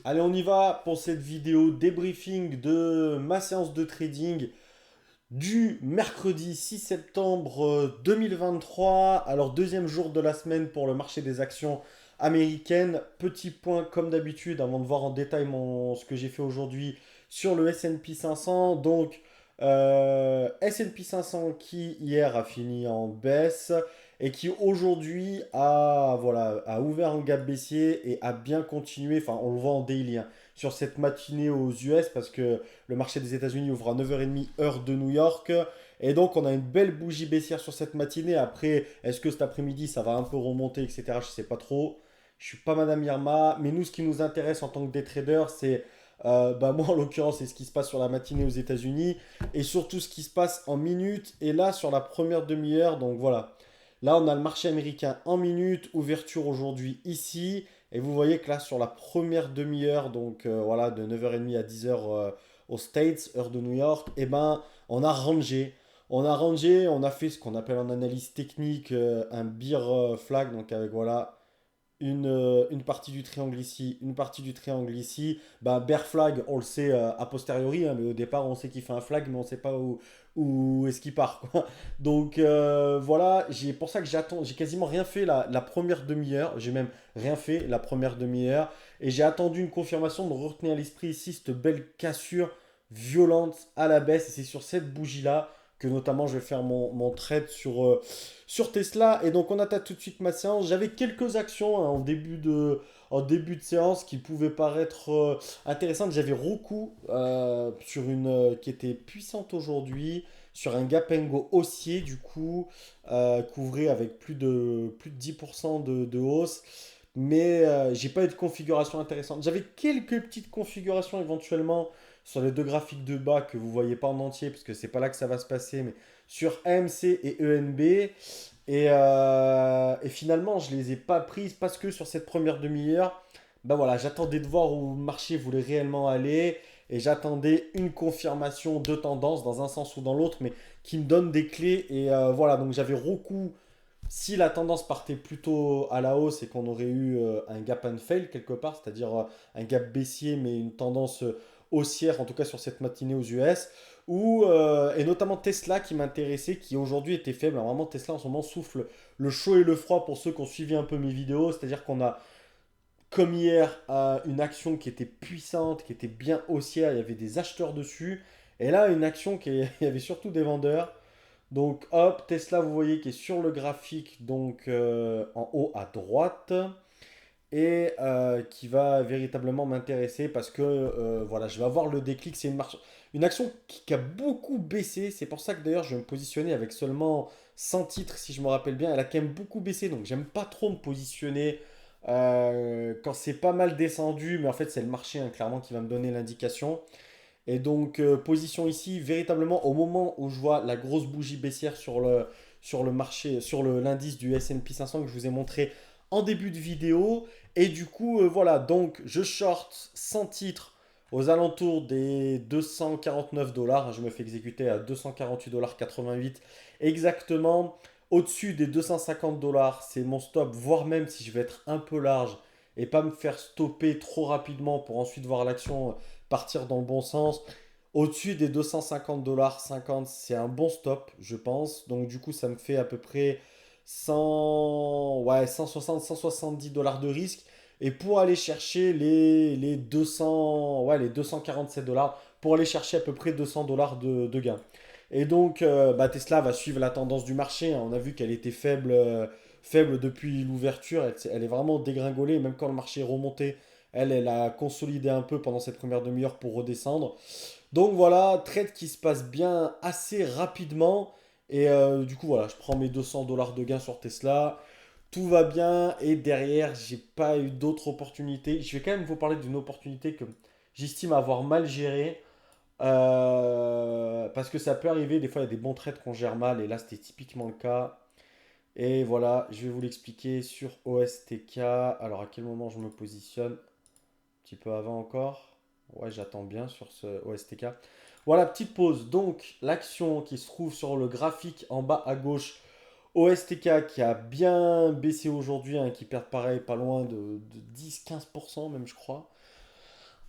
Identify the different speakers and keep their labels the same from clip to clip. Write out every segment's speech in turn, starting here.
Speaker 1: Allez, on y va pour cette vidéo débriefing de ma séance de trading du mercredi 6 septembre 2023. Alors, deuxième jour de la semaine pour le marché des actions américaines. Petit point comme d'habitude avant de voir en détail ce que j'ai fait aujourd'hui sur le S&P 500. Donc, S&P 500 qui hier a fini en baisse et qui aujourd'hui a ouvert un gap baissier et a bien continué, enfin on le voit en daily, hein, sur cette matinée aux US parce que le marché des États-Unis ouvre à 9h30 heure de New York. Et donc on a une belle bougie baissière sur cette matinée. Après, est-ce que cet après-midi ça va un peu remonter, etc. Je sais pas trop. Je suis pas Madame Irma. Mais nous, ce qui nous intéresse en tant que day trader, c'est moi en l'occurrence, c'est ce qui se passe sur la matinée aux États-Unis et surtout ce qui se passe en minutes et là sur la première demi-heure. Donc voilà. Là, on a le marché américain en minutes, ouverture aujourd'hui ici. Et vous voyez que là, sur la première demi-heure, donc voilà, de 9h30 à 10h aux States, heure de New York, eh ben, on a rangé. On a fait ce qu'on appelle en analyse technique un bear flag, donc avec voilà, une partie du triangle ici, une partie du triangle ici. Bah, bear flag, on le sait a posteriori, hein, mais au départ, on sait qu'il fait un flag, mais on ne sait pas où est-ce qu'il part, quoi. Donc voilà, pour ça que j'ai quasiment rien fait la première demi-heure. J'ai même rien fait la première demi-heure. Et j'ai attendu une confirmation de retenir à l'esprit ici cette belle cassure violente à la baisse. Et c'est sur cette bougie-là que notamment je vais faire mon trade sur Tesla. Et donc on attaque tout de suite ma séance. J'avais quelques actions hein, en début de séance qui pouvaient paraître intéressantes. J'avais Roku sur qui était puissante aujourd'hui, sur un gap and go haussier du coup, couvrait avec plus de 10% de hausse. Mais j'ai pas eu de configuration intéressante. J'avais quelques petites configurations éventuellement sur les deux graphiques de bas que vous voyez pas en entier, parce que c'est pas là que ça va se passer, mais sur AMC et ENB. Et finalement, je les ai pas prises parce que sur cette première demi-heure, ben voilà, j'attendais de voir où le marché voulait réellement aller et j'attendais une confirmation de tendance dans un sens ou dans l'autre, mais qui me donne des clés. Et voilà, donc j'avais Roku. Si la tendance partait plutôt à la hausse et qu'on aurait eu un gap and fail quelque part, c'est-à-dire un gap baissier mais une tendance haussière, en tout cas sur cette matinée aux US, et notamment Tesla qui m'intéressait, qui aujourd'hui était faible. Alors vraiment, Tesla en ce moment souffle le chaud et le froid pour ceux qui ont suivi un peu mes vidéos, c'est-à-dire qu'on a, comme hier, une action qui était puissante, qui était bien haussière, il y avait des acheteurs dessus, et là, une action il y avait surtout des vendeurs. Donc hop, Tesla, vous voyez, qui est sur le graphique, donc en haut à droite, et qui va véritablement m'intéresser parce que voilà, je vais avoir le déclic. C'est une action qui a beaucoup baissé. C'est pour ça que d'ailleurs, je vais me positionner avec seulement 100 titres, si je me rappelle bien. Elle a quand même beaucoup baissé, donc j'aime pas trop me positionner quand c'est pas mal descendu, mais en fait, c'est le marché hein, clairement qui va me donner l'indication. Et donc, position ici, véritablement, au moment où je vois la grosse bougie baissière sur le marché, sur l'indice du S&P 500 que je vous ai montré en début de vidéo. Et du coup, voilà, donc je short 100 titres aux alentours des 249 dollars. Je me fais exécuter à 248,88 exactement. Au-dessus des 250 dollars, c'est mon stop, voire même si je vais être un peu large et pas me faire stopper trop rapidement pour ensuite voir l'action partir dans le bon sens. Au-dessus des 250 dollars 50, c'est un bon stop, je pense. Donc du coup, ça me fait à peu près 100, ouais, 160, 170 dollars de risque. Et pour aller chercher les 200, ouais, les 247 dollars, pour aller chercher à peu près 200 dollars de gain. Et donc, Tesla va suivre la tendance du marché, hein. On a vu qu'elle était faible, faible depuis l'ouverture. Elle est vraiment dégringolée. Même quand le marché est remonté, elle a consolidé un peu pendant cette première demi-heure pour redescendre. Donc voilà, trade qui se passe bien assez rapidement. Et du coup, voilà, je prends mes 200 dollars de gain sur Tesla. Tout va bien. Et derrière, j'ai pas eu d'autres opportunités. Je vais quand même vous parler d'une opportunité que j'estime avoir mal gérée. Parce que ça peut arriver, des fois il y a des bons trades qu'on gère mal. Et là, c'était typiquement le cas. Et voilà, je vais vous l'expliquer sur OSTK. Alors, à quel moment je me positionne? Un petit peu avant encore. Ouais, j'attends bien sur ce OSTK. Voilà, petite pause. Donc, l'action qui se trouve sur le graphique en bas à gauche, OSTK qui a bien baissé aujourd'hui, hein, qui perd pareil, pas loin de 10-15% même, je crois.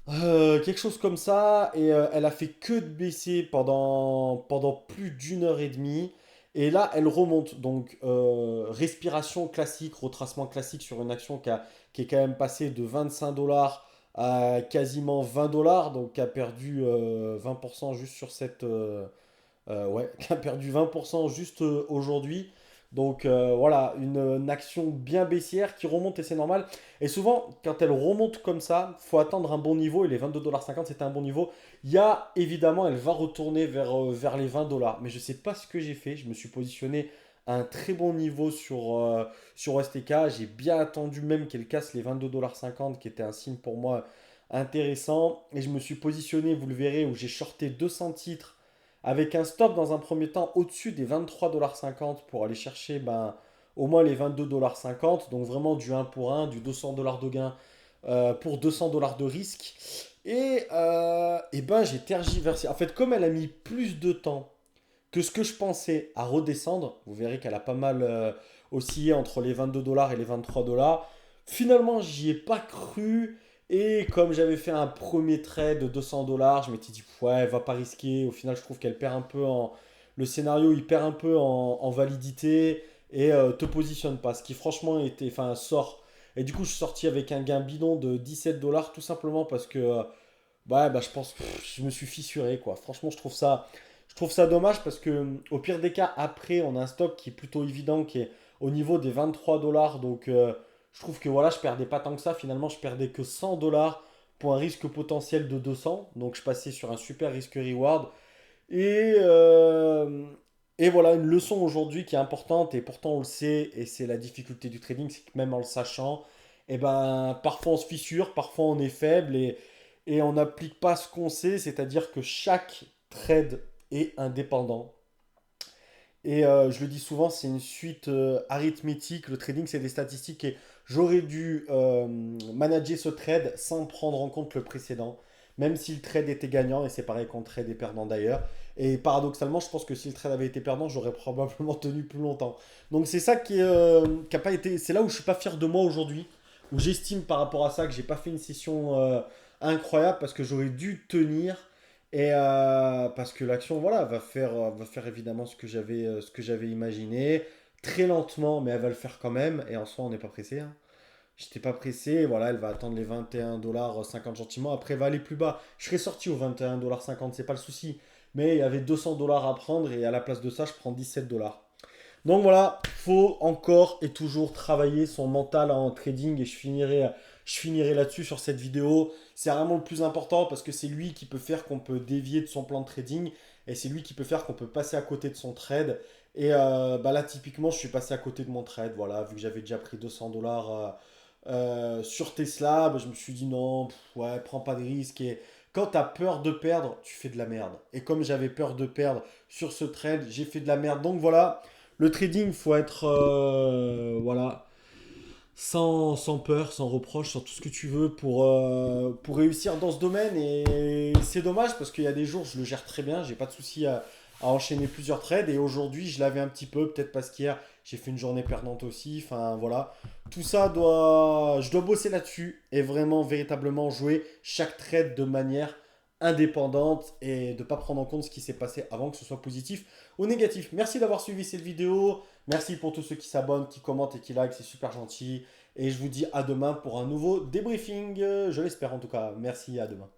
Speaker 1: Quelque chose comme ça, et elle a fait que de baisser pendant plus d'1 heure et demie, et là elle remonte, donc respiration classique, retracement classique sur une action qui est quand même passée de 25 dollars à quasiment 20 dollars, donc qui a perdu 20% juste sur ouais, qui a perdu 20% juste aujourd'hui. Donc voilà, une action bien baissière qui remonte et c'est normal. Et souvent, quand elle remonte comme ça, faut attendre un bon niveau. Et les 22,50 $, c'était un bon niveau. Il y a évidemment, elle va retourner vers les 20 dollars. Mais je ne sais pas ce que j'ai fait. Je me suis positionné à un très bon niveau sur STK. J'ai bien attendu même qu'elle casse les 22,50 $, qui était un signe pour moi intéressant. Et je me suis positionné, vous le verrez, où j'ai shorté 200 titres avec un stop dans un premier temps au-dessus des 23,50 $ pour aller chercher au moins les 22,50 $. Donc vraiment du 1 pour 1, du 200 dollars de gain pour 200 dollars de risque. Et ben j'ai tergiversé. En fait, comme elle a mis plus de temps que ce que je pensais à redescendre, vous verrez qu'elle a pas mal oscillé entre les 22 dollars et les 23 dollars. Finalement, j'y ai pas cru. Et comme j'avais fait un premier trade de 200 dollars, je m'étais dit, ouais, elle va pas risquer. Au final, je trouve qu'elle perd un peu en. Le scénario, il perd un peu en validité et te positionne pas. Ce qui, franchement, était. Enfin, sort. Et du coup, je suis sorti avec un gain bidon de 17 dollars, tout simplement parce que. Ouais, bah, je pense que je me suis fissuré, quoi. Franchement, je trouve ça dommage parce que, au pire des cas, après, on a un stock qui est plutôt évident, qui est au niveau des 23 dollars. Donc, je trouve que voilà, je perdais pas tant que ça. Finalement, je perdais que 100 dollars pour un risque potentiel de 200. Donc, je passais sur un super risque-reward. Et, euh, et voilà, une leçon aujourd'hui qui est importante, et pourtant on le sait, et c'est la difficulté du trading, c'est que même en le sachant, et ben, parfois on se fissure, parfois on est faible, et on n'applique pas ce qu'on sait, c'est-à-dire que chaque trade est indépendant. Et je le dis souvent, c'est une suite arithmétique. Le trading, c'est des statistiques. Et j'aurais dû manager ce trade sans prendre en compte le précédent, même si le trade était gagnant. Et c'est pareil quand le trade est perdant d'ailleurs. Et paradoxalement, je pense que si le trade avait été perdant, j'aurais probablement tenu plus longtemps. Donc c'est ça qui a pas été. C'est là où je suis pas fier de moi aujourd'hui, où j'estime par rapport à ça que j'ai pas fait une session incroyable parce que j'aurais dû tenir. Et parce que l'action, voilà, va faire évidemment ce que j'avais imaginé, très lentement, mais elle va le faire quand même. Et en soi, on n'est pas pressé, hein. J'étais pas pressé, voilà, elle va attendre les 21 dollars 50 gentiment. Après, elle va aller plus bas. Je serais sorti au 21 dollars 50, c'est pas le souci. Mais il y avait 200 dollars à prendre et à la place de ça, je prends 17 dollars. Donc voilà, faut encore et toujours travailler son mental en trading, et je finirai là-dessus sur cette vidéo. C'est vraiment le plus important parce que c'est lui qui peut faire qu'on peut dévier de son plan de trading, et c'est lui qui peut faire qu'on peut passer à côté de son trade. Et là, typiquement, je suis passé à côté de mon trade. Voilà, vu que j'avais déjà pris 200 dollars sur Tesla, bah, je me suis dit non, ouais, prends pas de risques. Et quand tu as peur de perdre, tu fais de la merde. Et comme j'avais peur de perdre sur ce trade, j'ai fait de la merde. Donc voilà. Le trading, faut être voilà, sans peur, sans reproche, sans tout ce que tu veux pour réussir dans ce domaine. Et c'est dommage parce qu'il y a des jours, je le gère très bien, j'ai pas de souci à enchaîner plusieurs trades. Et aujourd'hui, je l'avais un petit peu, peut-être parce qu'hier, j'ai fait une journée perdante aussi. Enfin voilà, tout ça je dois bosser là-dessus et vraiment, véritablement jouer chaque trade de manière indépendante et de ne pas prendre en compte ce qui s'est passé avant, que ce soit positif ou négatif. Merci d'avoir suivi cette vidéo. Merci pour tous ceux qui s'abonnent, qui commentent et qui like, c'est super gentil. Et je vous dis à demain pour un nouveau débriefing, je l'espère en tout cas. Merci, à demain.